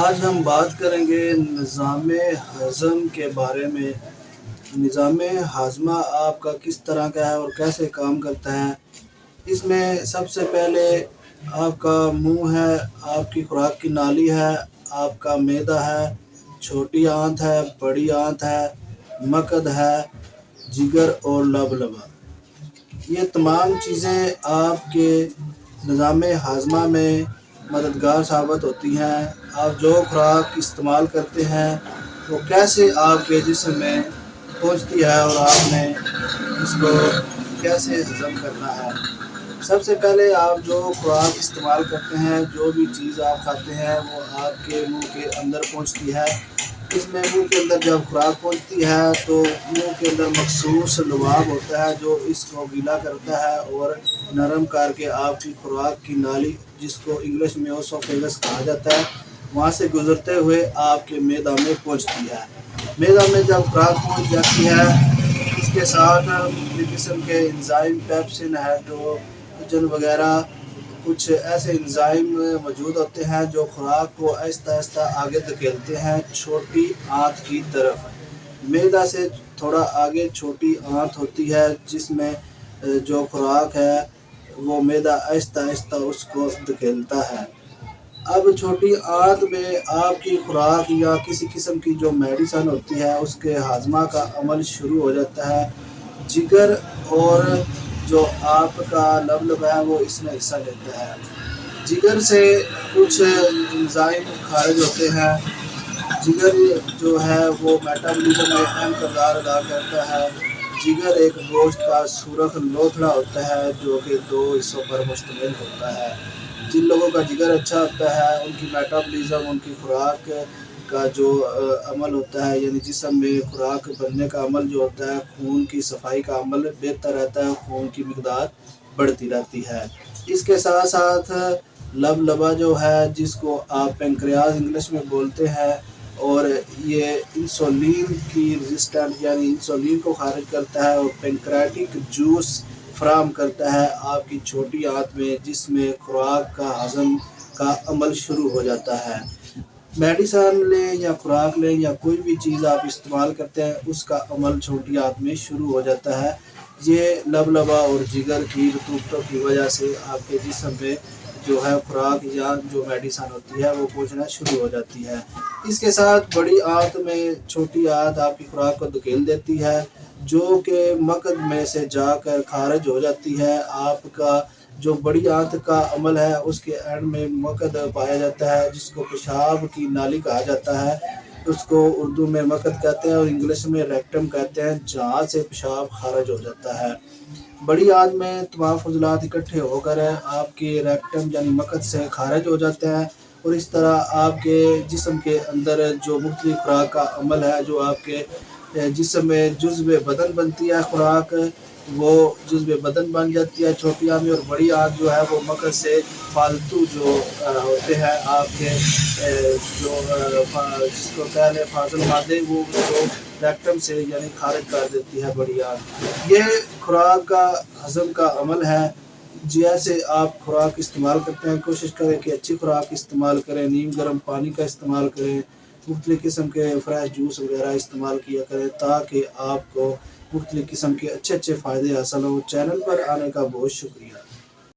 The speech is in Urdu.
آج ہم بات کریں گے نظام ہضم کے بارے میں۔ نظام ہاضمہ آپ کا کس طرح کا ہے اور کیسے کام کرتا ہے۔ اس میں سب سے پہلے آپ کا منہ ہے، آپ کی خوراک کی نالی ہے، آپ کا معدہ ہے، چھوٹی آنت ہے، بڑی آنت ہے، مقد ہے، جگر اور لبلبا۔ یہ تمام چیزیں آپ کے نظام ہاضمہ میں مددگار ثابت ہوتی ہیں۔ آپ جو خوراک استعمال کرتے ہیں وہ کیسے آپ کے جسم میں پہنچتی ہے اور آپ نے اس کو کیسے ہضم کرنا ہے۔ سب سے پہلے آپ جو خوراک استعمال کرتے ہیں، جو بھی چیز آپ کھاتے ہیں وہ آپ کے منہ کے اندر پہنچتی ہے۔ اس میں منہ کے اندر جب خوراک پہنچتی ہے تو منہ کے اندر مخصوص لعاب ہوتا ہے جو اس کو گیلا کرتا ہے اور نرم کر کے آپ کی خوراک کی نالی، جس کو انگلش میں اوسوفیگس کہا جاتا ہے، وہاں سے گزرتے ہوئے آپ کے معدہ میں پہنچتی ہے۔ معدہ میں جب خوراک پہنچ جاتی ہے، اس کے ساتھ مختلف قسم کے انزائم، پیپسن، ہائڈروجن وغیرہ کچھ ایسے انزائم موجود ہوتے ہیں جو خوراک کو آہستہ آہستہ آگے دھکیلتے ہیں چھوٹی آنت کی طرف۔ معدہ سے تھوڑا آگے چھوٹی آنت ہوتی ہے جس میں جو خوراک ہے وہ معدہ آہستہ آہستہ اس کو دھکیلتا ہے۔ اب چھوٹی آنت میں آپ کی خوراک یا کسی قسم کی جو میڈیسن ہوتی ہے اس کے ہاضمہ کا عمل شروع ہو جاتا ہے۔ جگر اور جو آپ کا لبلبا ہے وہ اس میں حصہ لیتا ہے۔ جگر سے کچھ انزائم خارج ہوتے ہیں۔ جگر جو ہے وہ میٹابولزم میں اہم کردار ادا کرتا ہے۔ جگر ایک گوشت کا سرخ لوتھڑا ہوتا ہے جو کہ 2 حصوں پر مشتمل ہوتا ہے۔ جن لوگوں کا جگر اچھا ہوتا ہے ان کی میٹابولزم، ان کی خوراک کا جو عمل ہوتا ہے، یعنی جسم میں خوراک بننے کا عمل جو ہوتا ہے، خون کی صفائی کا عمل بہتر رہتا ہے، خون کی مقدار بڑھتی رہتی ہے۔ اس کے ساتھ ساتھ لبلبا جو ہے جس کو آپ پینکریاز انگلش میں بولتے ہیں، اور یہ انسولین کی ریزسٹنٹ یعنی انسولین کو خارج کرتا ہے اور پینکریاٹک جوس فراہم کرتا ہے آپ کی چھوٹی آنت میں، جس میں خوراک کا ہضم کا عمل شروع ہو جاتا ہے۔ میڈیسن لیں یا خوراک لیں یا کوئی بھی چیز آپ استعمال کرتے ہیں، اس کا عمل چھوٹی آنت میں شروع ہو جاتا ہے۔ یہ لبلبا اور جگر کی رطوبتوں کی وجہ سے آپ کے جسم میں جو ہے خوراک یا جو میڈیسن ہوتی ہے وہ پہنچنا شروع ہو جاتی ہے۔ اس کے ساتھ بڑی آنت میں چھوٹی آنت آپ کی خوراک کو دھکیل دیتی ہے جو کہ مقد میں سے جا کر خارج ہو جاتی ہے۔ آپ کا جو بڑی آنت کا عمل ہے اس کے اینڈ میں مقد پایا جاتا ہے جس کو پیشاب کی نالی کہا جاتا ہے۔ اس کو اردو میں مقد کہتے ہیں اور انگلش میں ریکٹم کہتے ہیں، جہاں سے پیشاب خارج ہو جاتا ہے۔ بڑی آنت میں تمام فضلات اکٹھے ہو کر آپ کے ریکٹم یعنی مقد سے خارج ہو جاتے ہیں، اور اس طرح آپ کے جسم کے اندر جو مختلف خوراک کا عمل ہے، جو آپ کے جسم میں جزو بدن بنتی ہے خوراک، وہ جزو بدن بن جاتی ہے چھوٹی آنت میں، اور بڑی آنت جو ہے وہ مقد سے فالتو جو ہوتے ہیں آپ کے جو جس کو پہلے فاضل مادے، وہ اس کو ریکٹم سے یعنی خارج کر دیتی ہے بڑی آنت۔ یہ خوراک کا ہضم کا عمل ہے۔ جیسے آپ خوراک استعمال کرتے ہیں کوشش کریں کہ اچھی خوراک استعمال کریں، نیم گرم پانی کا استعمال کریں، مختلف قسم کے فریش جوس وغیرہ استعمال کیا کریں تاکہ آپ کو مختلف قسم کے اچھے فائدے حاصل ہوں۔ چینل پر آنے کا بہت شکریہ۔